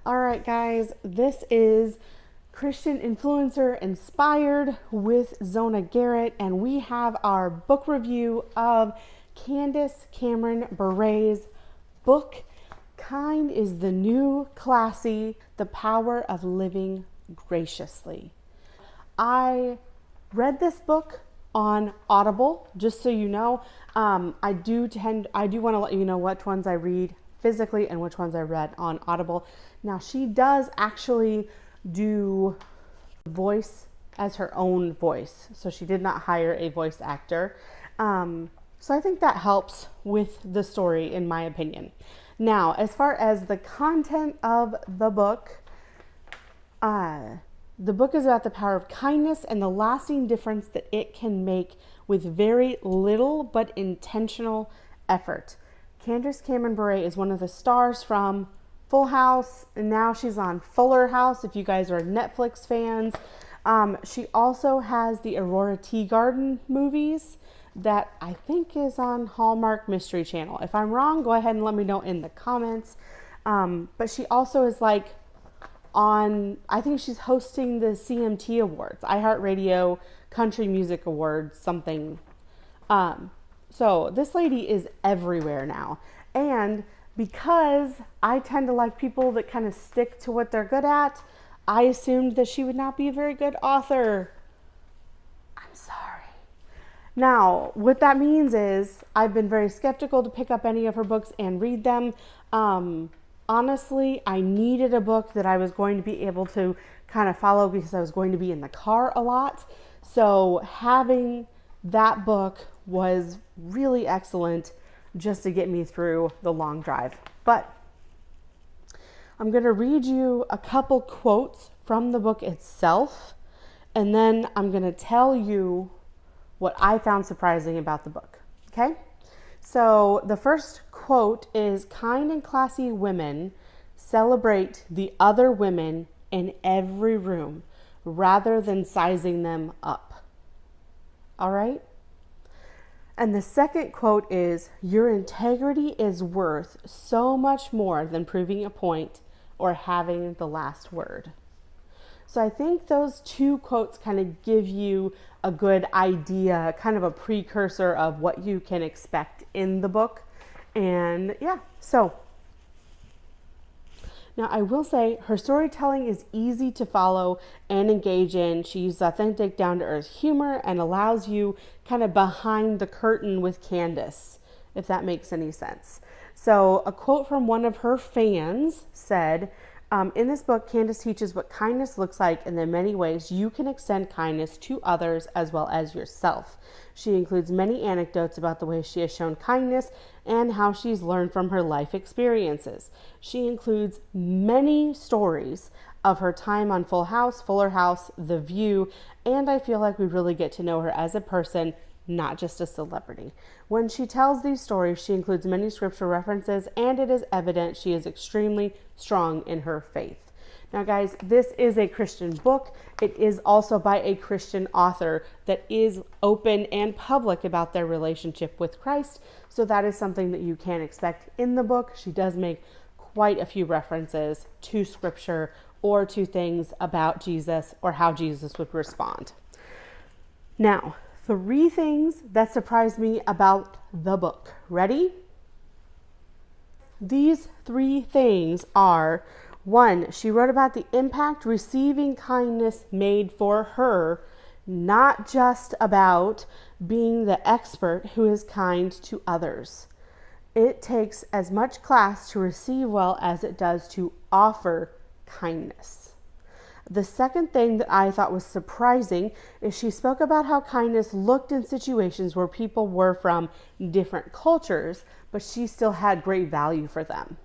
All right, guys, this is Christian Influencer Inspired with Zona Garrett, and we have our book review of Candace Cameron Bure's book, Kind is the New Classy, The Power of Living Graciously. I read this book on Audible, just so you know. I do want to let you know which ones I read physically and which ones I read on Audible. Now, she does actually do voice as her own voice, so she did not hire a voice actor. So I think that helps with the story, in my opinion. Now, as far as the content of the book is about the power of kindness and the lasting difference that it can make with very little but intentional effort. Candace Cameron Bure is one of the stars from Full House, and now she's on Fuller House, if you guys are Netflix fans. She also has the Aurora Tea Garden movies that I think is on Hallmark Mystery Channel. If I'm wrong, go ahead and let me know in the comments. But she also is I think she's hosting the CMT Awards, iHeartRadio Country Music Awards, something. So this lady is everywhere now. And because I tend to like people that kind of stick to what they're good at, I assumed that she would not be a very good author. I'm sorry. Now, what that means is I've been very skeptical to pick up any of her books and read them. Honestly, I needed a book that I was going to be able to kind of follow because I was going to be in the car a lot. So having that book was really excellent just to get me through the long drive. But I'm going to read you a couple quotes from the book itself, and then I'm going to tell you what I found surprising about the book. Okay? So the first quote is, "Kind and classy women celebrate the other women in every room rather than sizing them up." All right? And the second quote is, "Your integrity is worth so much more than proving a point or having the last word." So I think those two quotes kind of give you a good idea, kind of a precursor of what you can expect in the book. And yeah, so now I will say her storytelling is easy to follow and engage in. She uses authentic, down-to-earth humor and allows you kind of behind the curtain with Candace, if that makes any sense. So a quote from one of her fans said, "In this book, Candace teaches what kindness looks like and the many ways you can extend kindness to others as well as yourself. She includes many anecdotes about the way she has shown kindness and how she's learned from her life experiences. She includes many stories of her time on Full House, Fuller House, The View, and I feel like we really get to know her as a person, not just a celebrity. When she tells these stories, she includes many scripture references, and it is evident she is extremely strong in her faith." Now, guys, this is a Christian book. It is also by a Christian author that is open and public about their relationship with Christ. So that is something that you can expect in the book. She does make quite a few references to scripture or to things about Jesus or how Jesus would respond. Now, 3 things that surprised me about the book. Ready? These 3 things are: 1, she wrote about the impact receiving kindness made for her, not just about being the expert who is kind to others. It takes as much class to receive well as it does to offer kindness. The second thing that I thought was surprising is she spoke about how kindness looked in situations where people were from different cultures, but she still had great value for them.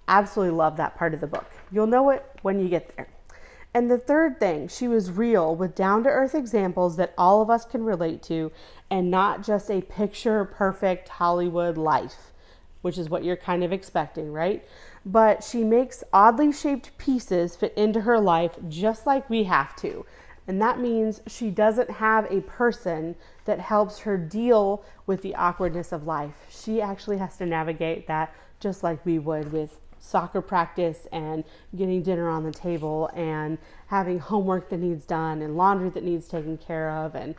Absolutely love that part of the book. You'll know it when you get there. And the third thing, she was real with down-to-earth examples that all of us can relate to, and not just a picture-perfect Hollywood life, which is what you're kind of expecting, right? But she makes oddly shaped pieces fit into her life just like we have to. And that means she doesn't have a person that helps her deal with the awkwardness of life. She actually has to navigate that just like we would with soccer practice and getting dinner on the table and having homework that needs done and laundry that needs taken care of and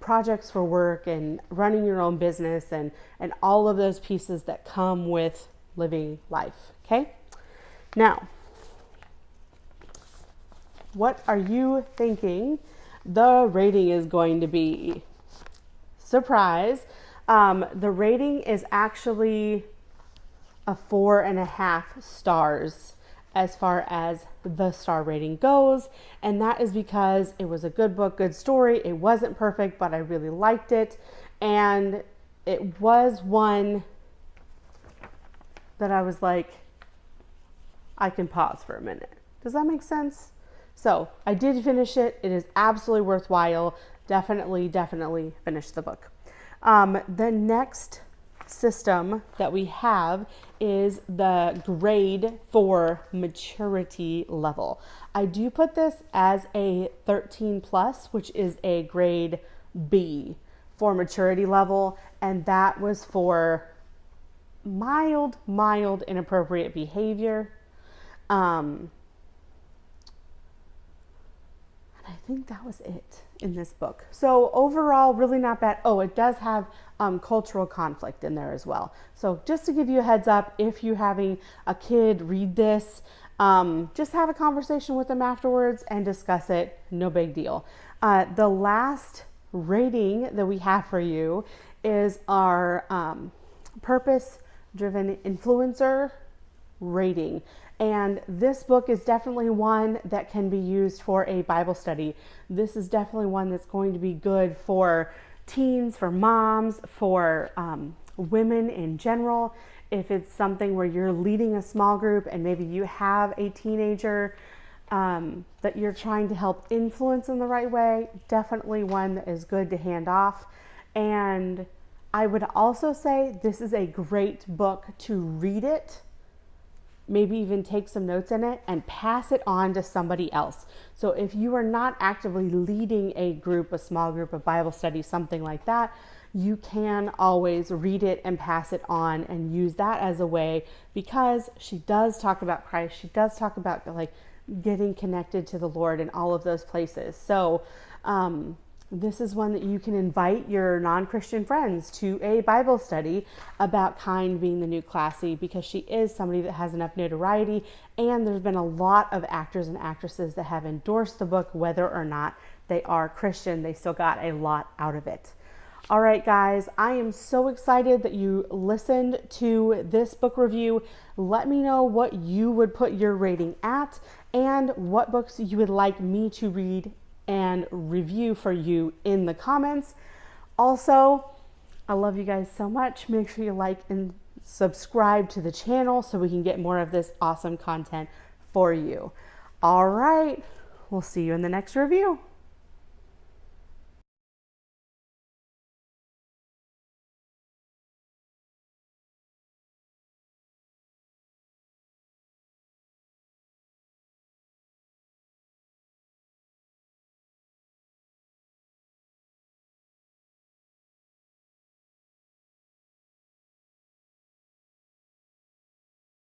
projects for work and running your own business and all of those pieces that come with living life. Okay? Now, what are you thinking the rating is going to be? Surprise. The rating is actually a 4.5 stars as far as the star rating goes. And that is because it was a good book, good story. It wasn't perfect, but I really liked it. And it was one that I was like, I can pause for a minute. Does that make sense? So I did finish it. It is absolutely worthwhile. Definitely finish the book. The next system that we have is the grade for maturity level. I do put this as a 13 plus, which is a grade B for maturity level. And that was for mild inappropriate behavior. I think that was it in this book. So overall, really not bad. Oh, it does have cultural conflict in there as well. So just to give you a heads up, if you're having a kid read this, just have a conversation with them afterwards and discuss it. No big deal. The last rating that we have for you is our purpose-driven influencer rating. And this book is definitely one that can be used for a Bible study. This is definitely one that's going to be good for teens, for moms, for women in general. If it's something where you're leading a small group and maybe you have a teenager that you're trying to help influence in the right way, definitely one that is good to hand off. And I would also say this is a great book to read it, maybe even take some notes in it and pass it on to somebody else. So if you are not actively leading a group, a small group of Bible study, something like that, you can always read it and pass it on and use that as a way, because she does talk about Christ. She does talk about like getting connected to the Lord in all of those places. So, this is one that you can invite your non-Christian friends to a Bible study about Kind being the new classy, because she is somebody that has enough notoriety, and there's been a lot of actors and actresses that have endorsed the book, whether or not they are Christian. They still got a lot out of it. All right, guys, I am so excited that you listened to this book review. Let me know what you would put your rating at and what books you would like me to read and review for you in the comments. Also, I love you guys so much. Make sure you like and subscribe to the channel so we can get more of this awesome content for you. All right, we'll see you in the next review.